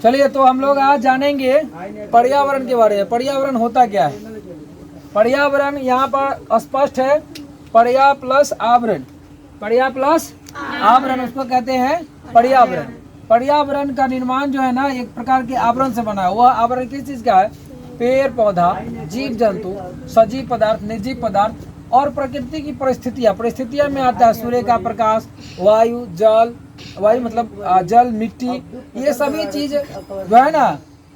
चलिए तो हम लोग आज जानेंगे पर्यावरण के बारे में। पर्यावरण होता क्या है? पर्यावरण यहाँ पर स्पष्ट है, पर्या प्लस आवरण। पर्या प्लस आवरण उसको कहते हैं पर्यावरण। पर्यावरण का निर्माण जो है ना एक प्रकार के आवरण से बना है। वह आवरण किस चीज का है? पेड़ पौधा, जीव जंतु, सजीव पदार्थ, निर्जीव पदार्थ और प्रकृति की परिस्थितियां। परिस्थितियां में आता है सूर्य का प्रकाश, वायु, जल, वायु मतलब जल, मिट्टी, ये सभी चीज जो है ना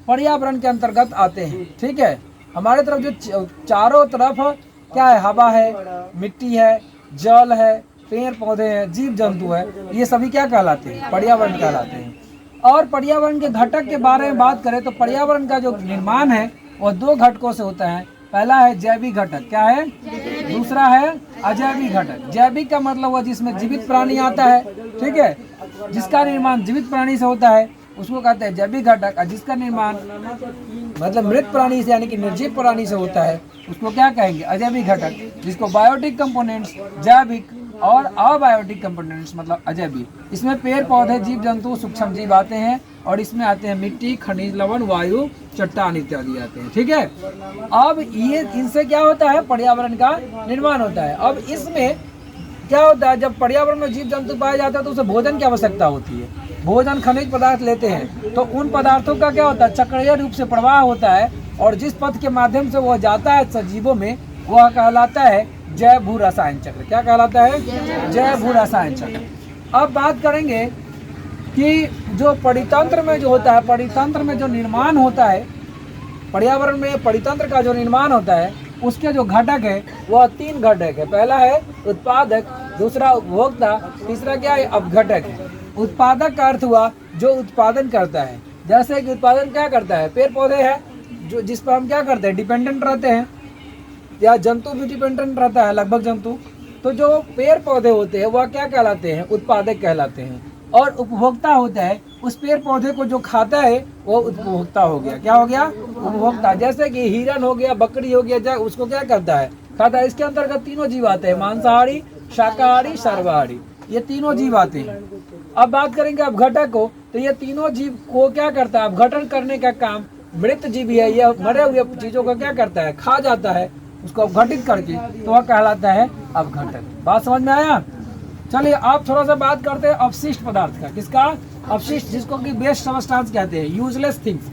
पर्यावरण के अंतर्गत आते हैं। ठीक है, हमारे तरफ जो चारों तरफ क्या है? हवा है, मिट्टी है, जल है, पेड़ पौधे हैं, जीव जंतु है, ये सभी क्या कहलाते हैं? पर्यावरण कहलाते हैं। और पर्यावरण के घटक के बारे में बात करें तो पर्यावरण का जो निर्माण है वो दो घटकों से होता है। पहला है जैविक घटक, क्या है? दूसरा है अजैविक घटक। जैविक का मतलब हुआ जिसमें जीवित प्राणी आता है, ठीक है, जिसका निर्माण जीवित प्राणी से होता है उसको कहते हैं जैविक घटक। और जिसका निर्माण मतलब मृत प्राणी से यानी कि निर्जीव प्राणी से होता है उसको क्या कहेंगे? अजैविक घटक। जिसको बायोटिक कंपोनेंट्स जैविक और अबायोटिक कंपोनेंट्स मतलब अजैविक। इसमें पेड़ पौधे, जीव जंतु, सूक्ष्म जीव आते हैं और इसमें आते हैं मिट्टी, खनिज लवण, वायु, चट्टान इत्यादि आते हैं। ठीक है, अब ये इनसे क्या होता है? पर्यावरण का निर्माण होता है। अब इसमें क्या होता है? जब पर्यावरण में जीव जंतु पाए जाते हैं तो उसे भोजन की आवश्यकता होती है। भोजन खनिज पदार्थ लेते हैं तो उन पदार्थों का क्या होता है? चक्रीय रूप से प्रवाह होता है और जिस पथ के माध्यम से वह जाता है सजीवों में वह कहलाता है जैव भू रसायन चक्र। क्या कहलाता है? जैव भू रसायन चक्र। अब बात करेंगे कि जो परितंत्र में जो होता है, परितंत्र में जो निर्माण होता है, पर्यावरण में परितंत्र का जो निर्माण होता है उसके जो घटक है वह तीन घटक है। पहला है उत्पादक, दूसरा उपभोक्ता, तीसरा क्या है? अपघटक है। उत्पादक का अर्थ हुआ जो उत्पादन करता है। जैसे कि उत्पादन क्या करता है? पेड़ पौधे हैं जो जिस पर हम क्या करते हैं? डिपेंडेंट रहते हैं, या जंतु भी डिपेंडेंट रहता है, लगभग जंतु। तो जो पेड़ पौधे होते हैं वह क्या कहलाते हैं? उत्पादक कहलाते हैं। और उपभोक्ता होता है उस पेड़ पौधे को जो खाता है वो उपभोक्ता हो गया। क्या हो गया? उपभोक्ता। जैसे कि हिरन हो गया, बकरी हो गया, उसको क्या करता है? खाता है। इसके अंतर्गत तीनों जीव आते हैं, मांसाहारी, शाकाहारी, सर्वाहारी, ये तीनों जीव आते हैं। अब बात करेंगे अपघटक को, तो ये तीनों जीव को क्या करता है? अपघटन करने का काम मृत जीव है, यह मरे हुए चीजों को क्या करता है? खा जाता है उसको अपघटित करके, तो वह कहलाता है अपघटक। बात समझ में आया? चलिए आप थोड़ा सा बात करते हैं अवशिष्ट पदार्थ का। किसका? अपशिष्ट, जिसको कि वेस्ट सब्सटेंस कहते हैं, यूजलेस थिंग्स।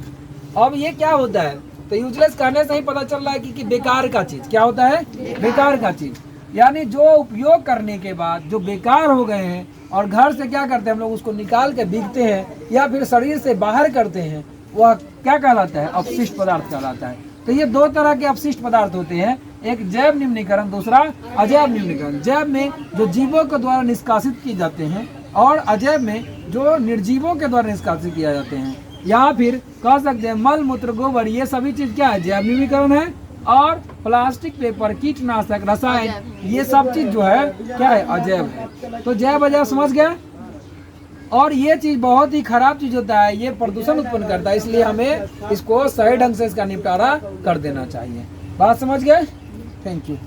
अब ये क्या होता है? तो यूजलेस कहने से ही पता चल रहा है कि बेकार का चीज। क्या होता है? बेकार का चीज, यानी जो उपयोग करने के बाद जो बेकार हो गए हैं और घर से क्या करते हैं हम लोग उसको निकाल के बिकते हैं या फिर शरीर से बाहर करते हैं, वह क्या कहलाता है? अपशिष्ट पदार्थ कहलाता है। तो ये दो तरह के अपशिष्ट पदार्थ होते हैं, एक जैव निम्नीकरण, दूसरा अजैव निम्नीकरण। जैव में जो जीवों के द्वारा निष्कासित किए जाते हैं और अजैव में जो निर्जीवों के द्वारा निष्कासित किए जाते हैं, या फिर कह सकते हैं मल मूत्र गोबर, ये सभी चीज क्या है? जैव निम्नीकरण है। और प्लास्टिक, पेपर, कीटनाशक, रसायन, ये सब चीज जो है क्या है? अजैव है। तो जैव अजैव समझ गए? और ये चीज बहुत ही खराब चीज होता है, ये प्रदूषण उत्पन्न करता है, इसलिए हमें इसको सही ढंग से इसका निपटारा कर देना चाहिए। बात समझ गए? Thank you.